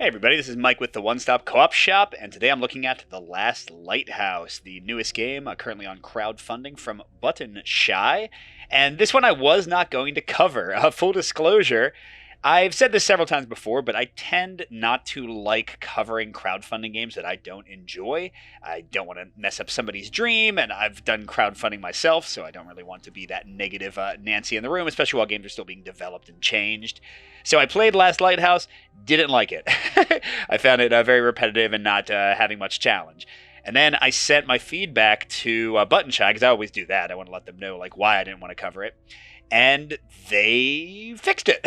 Hey everybody, this is Mike with the One Stop Co-op Shop, and today I'm looking at The Last Lighthouse, the newest game currently on crowdfunding from Button Shy. And this one I was not going to cover. Full disclosure, I've said this several times before, but I tend not to like covering crowdfunding games that I don't enjoy. I don't want to mess up somebody's dream, and I've done crowdfunding myself, so I don't really want to be that negative Nancy in the room, especially while games are still being developed and changed. So I played Last Lighthouse, didn't like it. I found it very repetitive and not having much challenge. And then I sent my feedback to Button Shy, because I always do that. I want to let them know why I didn't want to cover it. And they fixed it.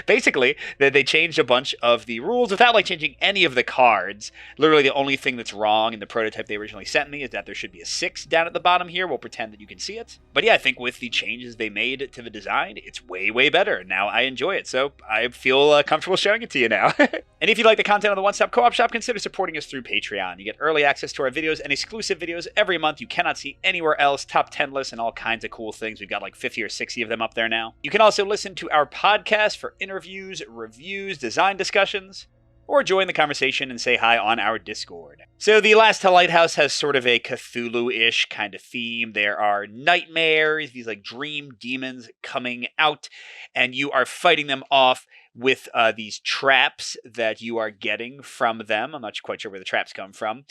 Basically, they changed a bunch of the rules without changing any of the cards. Literally, the only thing that's wrong in the prototype they originally sent me is that there should be a 6 down at the bottom here. We'll pretend that you can see it. But yeah, I think with the changes they made to the design, it's way, way better. Now I enjoy it, so I feel comfortable showing it to you now. And if you like the content of the One Stop Co-op Shop, consider supporting us through Patreon. You get early access to our videos and exclusive videos every month you cannot see anywhere else, top 10 lists and all kinds of cool things. We've got 50 or 60 of them up there now. You can also listen to our podcast for interviews, reviews, design discussions, or join the conversation and say hi on our Discord. So the Last Lighthouse has sort of a Cthulhu-ish kind of theme. There are nightmares, these dream demons coming out, and you are fighting them off with these traps that you are getting from them. I'm not quite sure where the traps come from.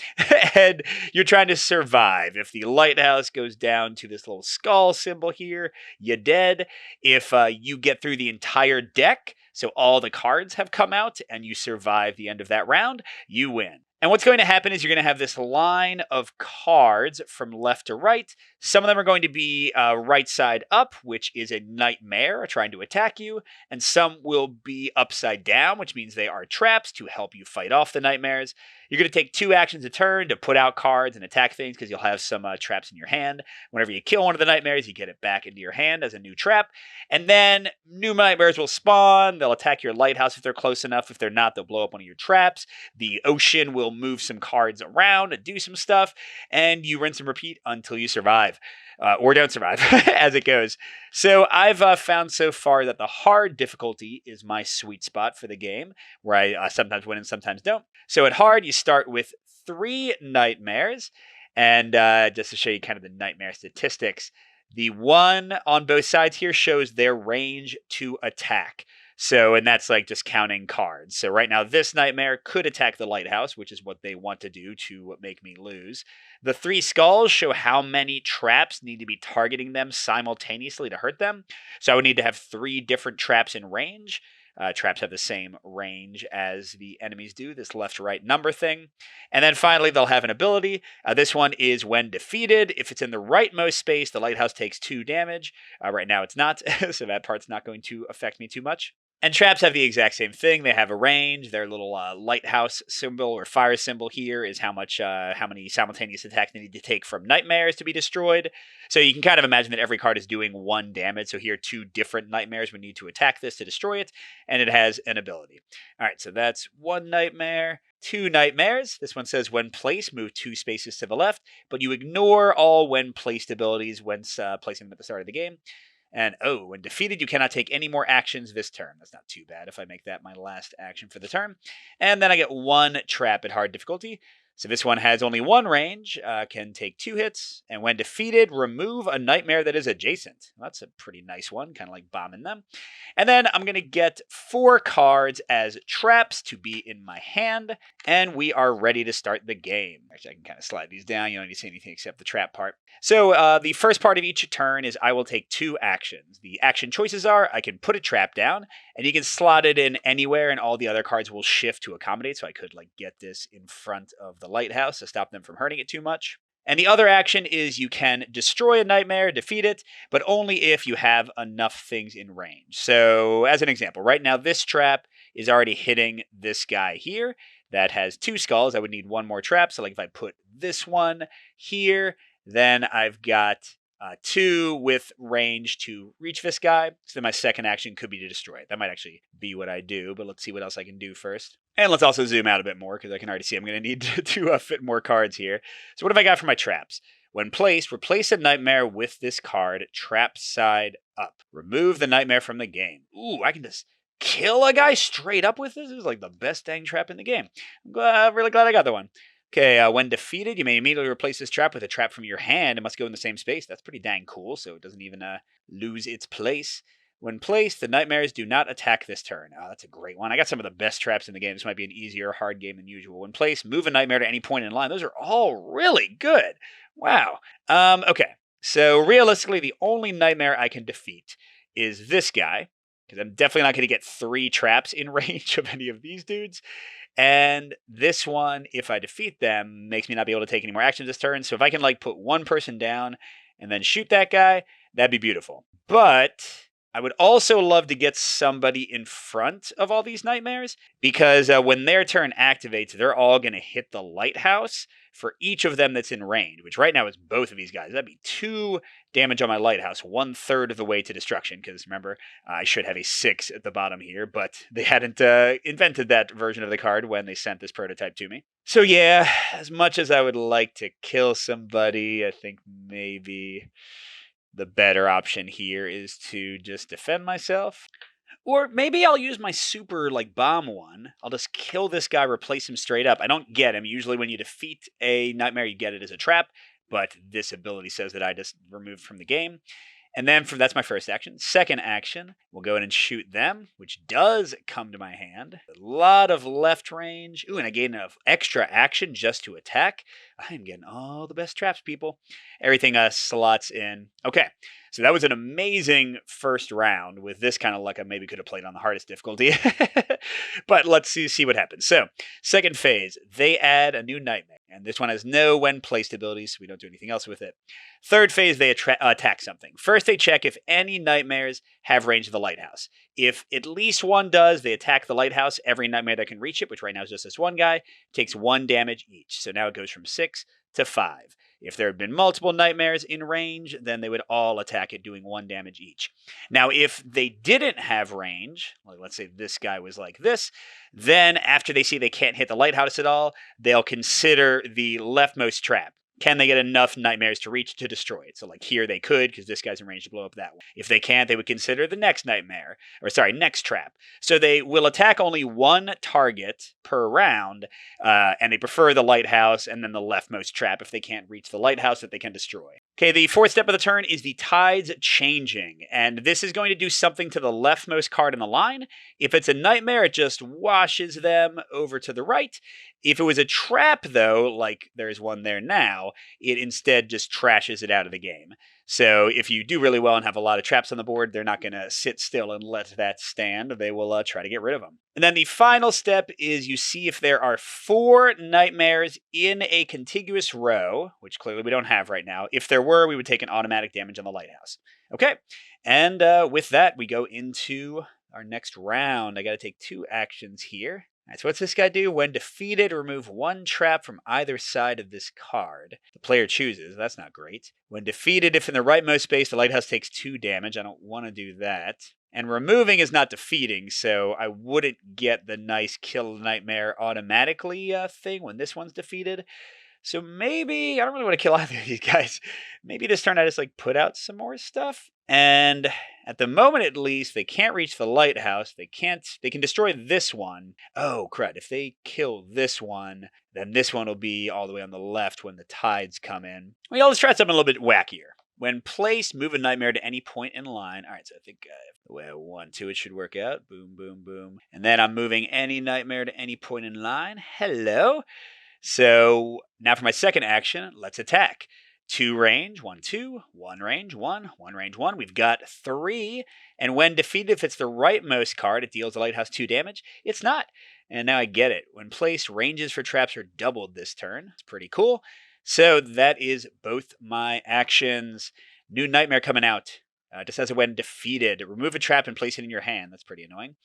And you're trying to survive. If the lighthouse goes down to this little skull symbol here, you're dead. If you get through the entire deck, so all the cards have come out, and you survive the end of that round, you win. And what's going to happen is you're going to have this line of cards from left to right. Some of them are going to be right side up, which is a nightmare trying to attack you. And some will be upside down, which means they are traps to help you fight off the nightmares. You're going to take 2 actions a turn to put out cards and attack things because you'll have some traps in your hand. Whenever you kill one of the nightmares, you get it back into your hand as a new trap. And then new nightmares will spawn. They'll attack your lighthouse if they're close enough. If they're not, they'll blow up one of your traps. The ocean will move some cards around and do some stuff. And you rinse and repeat until you survive. Or don't survive as it goes. So I've found so far that the hard difficulty is my sweet spot for the game, where I sometimes win and sometimes don't. So at hard, you start with 3 nightmares. And just to show you kind of the nightmare statistics, the one on both sides here shows their range to attack. So, and that's just counting cards. So right now, this nightmare could attack the lighthouse, which is what they want to do to make me lose. The 3 skulls show how many traps need to be targeting them simultaneously to hurt them. So I would need to have 3 different traps in range. Traps have the same range as the enemies do, this left-right number thing. And then finally, they'll have an ability. This one is when defeated. If it's in the rightmost space, the lighthouse takes 2 damage. Right now it's not, so that part's not going to affect me too much. And traps have the exact same thing. They have a range. Their little lighthouse symbol or fire symbol here is how many simultaneous attacks they need to take from nightmares to be destroyed. So you can kind of imagine that every card is doing 1 damage. So here, 2 different nightmares would need to attack this to destroy it, and it has an ability. All right, so that's 1 nightmare. 2 nightmares. This one says when placed, move 2 spaces to the left, but you ignore all when placed abilities when placing them at the start of the game. And when defeated, you cannot take any more actions this turn. That's not too bad if I make that my last action for the turn. And then I get 1 trap at hard difficulty. So this one has only 1 range, can take 2 hits, and when defeated, remove a nightmare that is adjacent. Well, that's a pretty nice one, kind of like bombing them. And then I'm going to get 4 cards as traps to be in my hand, and we are ready to start the game. Actually, I can kind of slide these down. You don't need to see anything except the trap part. So the first part of each turn is I will take 2 actions. The action choices are I can put a trap down, and you can slot it in anywhere, and all the other cards will shift to accommodate. So I could get this in front of the lighthouse to stop them from hurting it too much. And the other action is you can destroy a nightmare, defeat it, but only if you have enough things in range. So as an example, right now this trap is already hitting this guy here that has 2 skulls. I would need 1 more trap. So if I put this one here, then I've got 2 with range to reach this guy. So then my second action could be to destroy it. That might actually be what I do, but let's see what else I can do first. And let's also zoom out a bit more because I can already see I'm going to need to fit more cards here. So what have I got for my traps? When placed, replace a nightmare with this card, trap side up. Remove the nightmare from the game. Ooh, I can just kill a guy straight up with this? This is like the best dang trap in the game. I'm really glad I got the one. Okay, when defeated, you may immediately replace this trap with a trap from your hand. It must go in the same space. That's pretty dang cool, so it doesn't even lose its place. When placed, the nightmares do not attack this turn. Oh, that's a great one. I got some of the best traps in the game. This might be an easier hard game than usual. When placed, move a nightmare to any point in line. Those are all really good. Wow. Okay, so realistically, the only nightmare I can defeat is this guy, because I'm definitely not going to get 3 traps in range of any of these dudes. And this one, if I defeat them, makes me not be able to take any more actions this turn. So if I can like put one person down and then shoot that guy, that'd be beautiful. But I would also love to get somebody in front of all these nightmares, because when their turn activates, they're all going to hit the lighthouse for each of them that's in range, which right now is both of these guys. That'd be 2 damage on my lighthouse, 1/3 of the way to destruction, because remember, I should have a 6 at the bottom here, but they hadn't invented that version of the card when they sent this prototype to me. So yeah, as much as I would like to kill somebody, I think maybe the better option here is to just defend myself. Or maybe I'll use my super, like, bomb one. I'll just kill this guy, replace him straight up. I don't get him. Usually when you defeat a nightmare, you get it as a trap. But this ability says that I just removed from the game. And then that's my first action. Second action, we'll go in and shoot them, which does come to my hand. A lot of left range. Ooh, and I gain enough extra action just to attack. I am getting all the best traps, people. Everything slots in. Okay, so that was an amazing first round. With this kind of luck, I maybe could have played on the hardest difficulty. But let's see what happens. So, second phase, they add a new nightmare. And this one has no when placed abilities, so we don't do anything else with it. Third phase, they attack something. First, they check if any nightmares have range of the lighthouse. If at least one does, they attack the lighthouse. Every nightmare that can reach it, which right now is just this one guy, takes 1 damage each. So now it goes from 6 to 5. If there had been multiple nightmares in range, then they would all attack it, doing 1 damage each. Now, if they didn't have range, like let's say this guy was like this, then after they see they can't hit the lighthouse at all, they'll consider the leftmost trap. Can they get enough nightmares to reach to destroy it? So like here they could, because this guy's in range to blow up that one. If they can't, they would consider the next nightmare, next trap. So they will attack only 1 target per round, and they prefer the lighthouse and then the leftmost trap if they can't reach the lighthouse that they can destroy. Okay, the fourth step of the turn is the tides changing, and this is going to do something to the leftmost card in the line. If it's a nightmare, it just washes them over to the right. If it was a trap, though, like there's one there now, it instead just trashes it out of the game. So if you do really well and have a lot of traps on the board, they're not going to sit still and let that stand. They will try to get rid of them. And then the final step is you see if there are 4 nightmares in a contiguous row, which clearly we don't have right now. If there were, we would take an automatic damage on the lighthouse. Okay, and with that, we go into our next round. I got to take 2 actions here. All right, so what's this guy do? When defeated, remove 1 trap from either side of this card. The player chooses. That's not great. When defeated, if in the rightmost space, the lighthouse takes 2 damage. I don't want to do that. And removing is not defeating, so I wouldn't get the nice kill nightmare automatically thing when this one's defeated. So maybe, I don't really want to kill either of these guys. Maybe this turn I just like put out some more stuff. And at the moment at least, they can't reach the lighthouse. They can destroy this one. Oh, crud. If they kill this one, then this one will be all the way on the left when the tides come in. Well, let's try something a little bit wackier. When placed, move a nightmare to any point in line. All right, so I think the way I want to, it should work out. Boom, boom, boom. And then I'm moving any nightmare to any point in line. Hello. So now for my second action, let's attack. 2 range, 1, 2, 1 range, 1, 1 range, 1. We've got 3. And when defeated, if it's the rightmost card, it deals the lighthouse 2 damage. It's not. And now I get it. When placed, ranges for traps are doubled this turn. It's pretty cool. So that is both my actions. New nightmare coming out. Just as when defeated, remove a trap and place it in your hand. That's pretty annoying.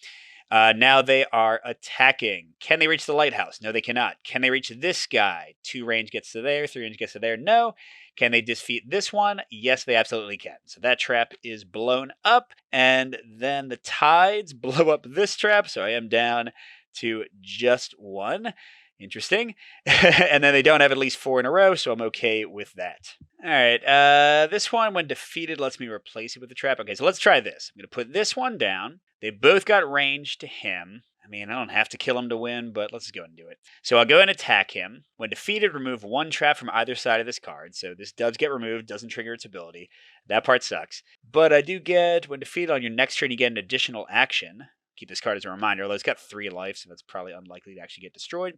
Now they are attacking. Can they reach the lighthouse? No, they cannot. Can they reach this guy? 2 range gets to there, 3 range gets to there. No. Can they defeat this one? Yes, they absolutely can. So that trap is blown up, and then the tides blow up this trap, so I am down to just 1. Interesting. And then they don't have at least 4 in a row, so I'm okay with that. All right. This one, when defeated, lets me replace it with a trap. Okay, so let's try this. I'm going to put this one down. They both got range to him. I mean, I don't have to kill him to win, but let's go and do it. So I'll go and attack him. When defeated, remove 1 trap from either side of this card. So this does get removed, doesn't trigger its ability. That part sucks. But I do get, when defeated on your next turn, you get an additional action. Keep this card as a reminder, although it's got 3 life, so that's probably unlikely to actually get destroyed.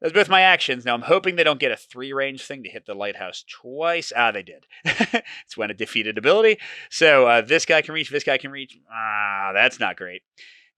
Those are both my actions. Now I'm hoping they don't get a 3 range thing to hit the lighthouse twice. Ah, they did. It's when a defeated ability. So this guy can reach, this guy can reach. Ah, that's not great.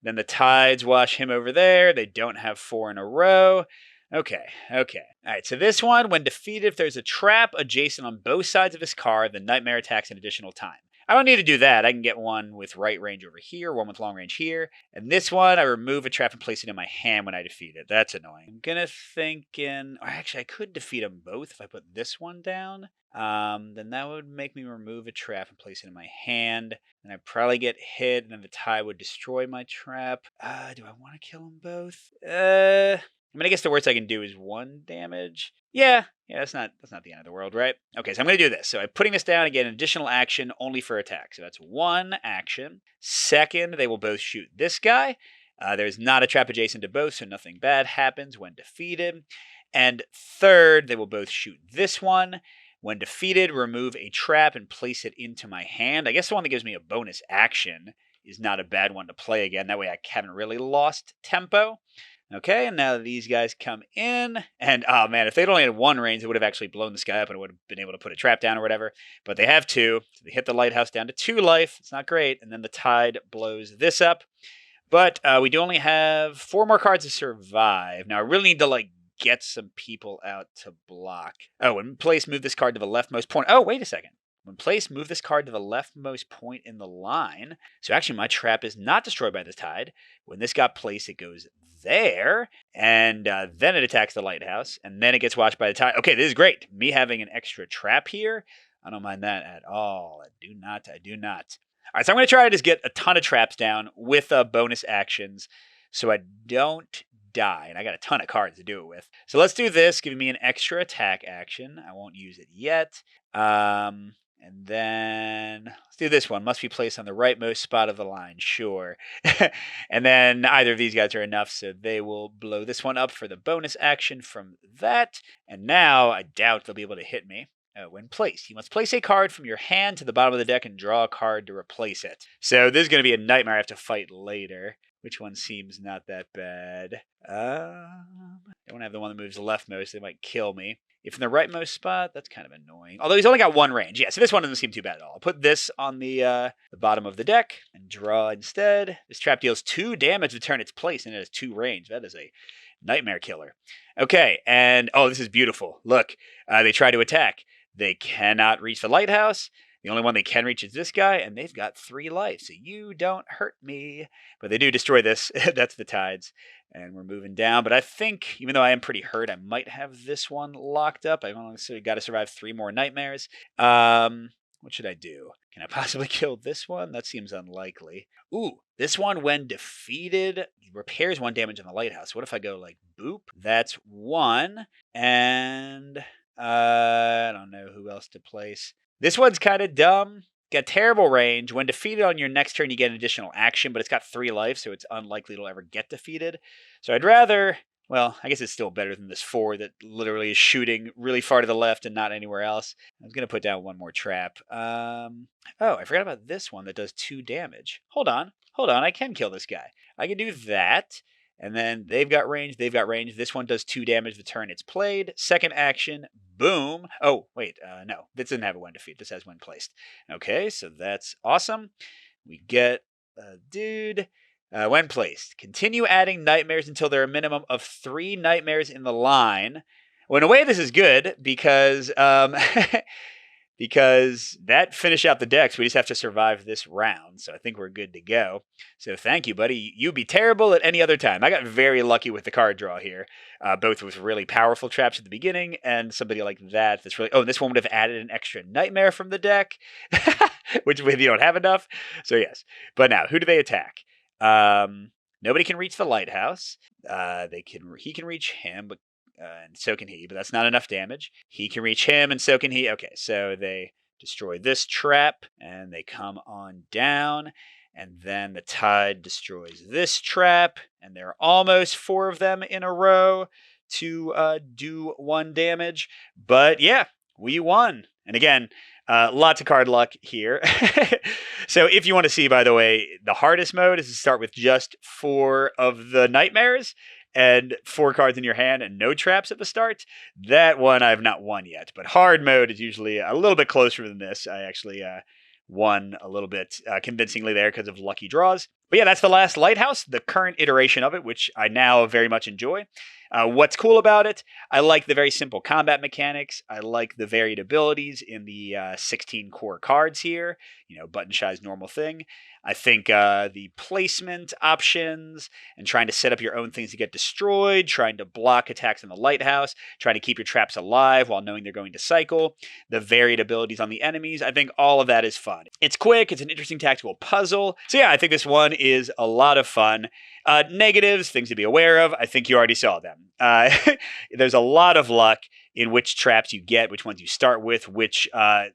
Then the tides wash him over there. They don't have 4 in a row. Okay. All right, so this one, when defeated, if there's a trap adjacent on both sides of his card, the nightmare attacks an additional time. I don't need to do that. I can get one with right range over here, one with long range here. And this one, I remove a trap and place it in my hand when I defeat it. That's annoying. I'm going to think in... Or actually, I could defeat them both if I put this one down. Then that would make me remove a trap and place it in my hand. And I'd probably get hit, and then the tie would destroy my trap. Do I want to kill them both? I mean, I guess the worst I can do is 1 damage. Yeah, that's not the end of the world, right? Okay, so I'm going to do this. So I'm putting this down again, additional action only for attack. So that's 1 action. Second, they will both shoot this guy. There's not a trap adjacent to both, so nothing bad happens when defeated. And third, they will both shoot this one. When defeated, remove a trap and place it into my hand. I guess the one that gives me a bonus action is not a bad one to play again. That way I haven't really lost tempo. Okay, and now these guys come in, and oh man, if they'd only had 1 range, it would have actually blown this guy up and it would have been able to put a trap down or whatever. But they have 2, so they hit the lighthouse down to 2 life. It's not great, and then the tide blows this up. But we do only have 4 more cards to survive. Now I really need to get some people out to block. Oh, when placed, move this card to the leftmost point. Oh, wait a second. When placed, move this card to the leftmost point in the line. So actually, my trap is not destroyed by the tide. When this got placed, it goes there, and then it attacks the lighthouse, and then it gets watched by the tide. Okay, this is great. Me having an extra trap here, I don't mind that at all. I do not. All right, so I'm going to try to just get a ton of traps down with bonus actions so I don't die, and I got a ton of cards to do it with. So let's do this, giving me an extra attack action. I won't use it yet. And then let's do this one. Must be placed on the rightmost spot of the line. Sure. And then either of these guys are enough, so they will blow this one up for the bonus action from that. And now I doubt they'll be able to hit me. When placed, you must place a card from your hand to the bottom of the deck and draw a card to replace it. So this is going to be a nightmare I have to fight later. Which one seems not that bad? I want to have the one that moves leftmost. They might kill me. If in the rightmost spot, that's kind of annoying. Although he's only got 1 range. Yeah, so this one doesn't seem too bad at all. I'll put this on the bottom of the deck and draw instead. This trap deals 2 damage the turn it's placed, and it has 2 range. That is a nightmare killer. Okay, and oh, this is beautiful. Look, they try to attack. They cannot reach the lighthouse. The only one they can reach is this guy, and they've got 3 life, so you don't hurt me. But they do destroy this. That's the tides. And we're moving down. But I think, even though I am pretty hurt, I might have this one locked up. I've only got to survive 3 more nightmares. What should I do? Can I possibly kill this one? That seems unlikely. Ooh, this one, when defeated, repairs 1 damage on the lighthouse. What if I go boop? That's 1. And I don't know who else to place. This one's kind of dumb. Got terrible range. When defeated on your next turn, you get an additional action, but it's got 3 life, so it's unlikely it'll ever get defeated. So I'd rather... Well, I guess it's still better than this 4 that literally is shooting really far to the left and not anywhere else. I was going to put down 1 more trap. Oh, I forgot about this one that does 2 damage. Hold on. I can kill this guy. I can do that. And then they've got range. This one does 2 damage the turn it's played. Second action, boom. Oh, wait, no. This doesn't have a when defeat. This has when placed. Okay, so that's awesome. We get a dude. When placed, continue adding nightmares until there are a minimum of 3 nightmares in the line. Well, in a way, this is good because because that finished out the decks. We just have to survive this round, so I think we're good to go. So thank you, buddy. You'd be terrible at any other time. I got very lucky with the card draw here, both with really powerful traps at the beginning and somebody like that that's really... Oh, this one would have added an extra nightmare from the deck, which maybe you don't have enough. So yes. But now, who do they attack? Nobody can reach the lighthouse. He can reach him, but and so can he, but that's not enough damage. He can reach him, and so can he. Okay, so they destroy this trap, and they come on down, and then the tide destroys this trap, and there are almost 4 of them in a row to do 1 damage. But yeah, we won. And again, lots of card luck here. So if you want to see, by the way, the hardest mode is to start with just 4 of the nightmares and 4 cards in your hand and no traps at the start. That one I've not won yet, but hard mode is usually a little bit closer than this. I actually won a little bit convincingly there because of lucky draws. But yeah, that's the Last Lighthouse, the current iteration of it, which I now very much enjoy. What's cool about it? I like the very simple combat mechanics. I like the varied abilities in the 16 core cards here. Button Shy's normal thing. I think the placement options and trying to set up your own things to get destroyed, trying to block attacks on the lighthouse, trying to keep your traps alive while knowing they're going to cycle, the varied abilities on the enemies. I think all of that is fun. It's quick. It's an interesting tactical puzzle. So yeah, I think this one is a lot of fun. Negatives, things to be aware of. I think you already saw them. There's a lot of luck in which traps you get, which ones you start with, which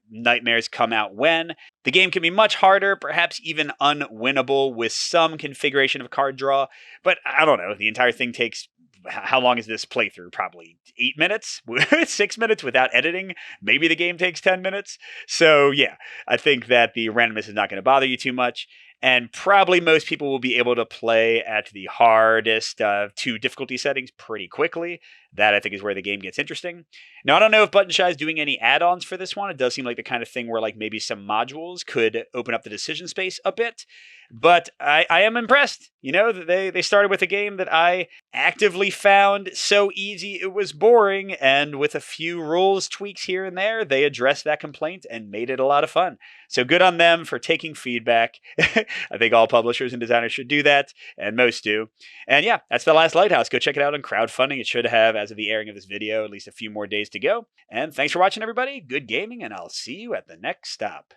nightmares come out when. The game can be much harder, perhaps even unwinnable with some configuration of card draw, but I don't know. The entire thing takes, how long is this playthrough? Probably 8 minutes? 6 minutes without editing? Maybe the game takes 10 minutes? So yeah, I think that the randomness is not going to bother you too much. And probably most people will be able to play at the hardest 2 difficulty settings pretty quickly. That, I think, is where the game gets interesting. Now, I don't know if Button Shy is doing any add-ons for this one. It does seem like the kind of thing where maybe some modules could open up the decision space a bit. But I am impressed. They started with a game that I actively found so easy it was boring. And with a few rules tweaks here and there, they addressed that complaint and made it a lot of fun. So good on them for taking feedback. I think all publishers and designers should do that, and most do. And yeah, that's the Last Lighthouse. Go check it out on crowdfunding. It should have, as of the airing of this video, at least a few more days to go. And thanks for watching, everybody. Good gaming, and I'll see you at the next stop.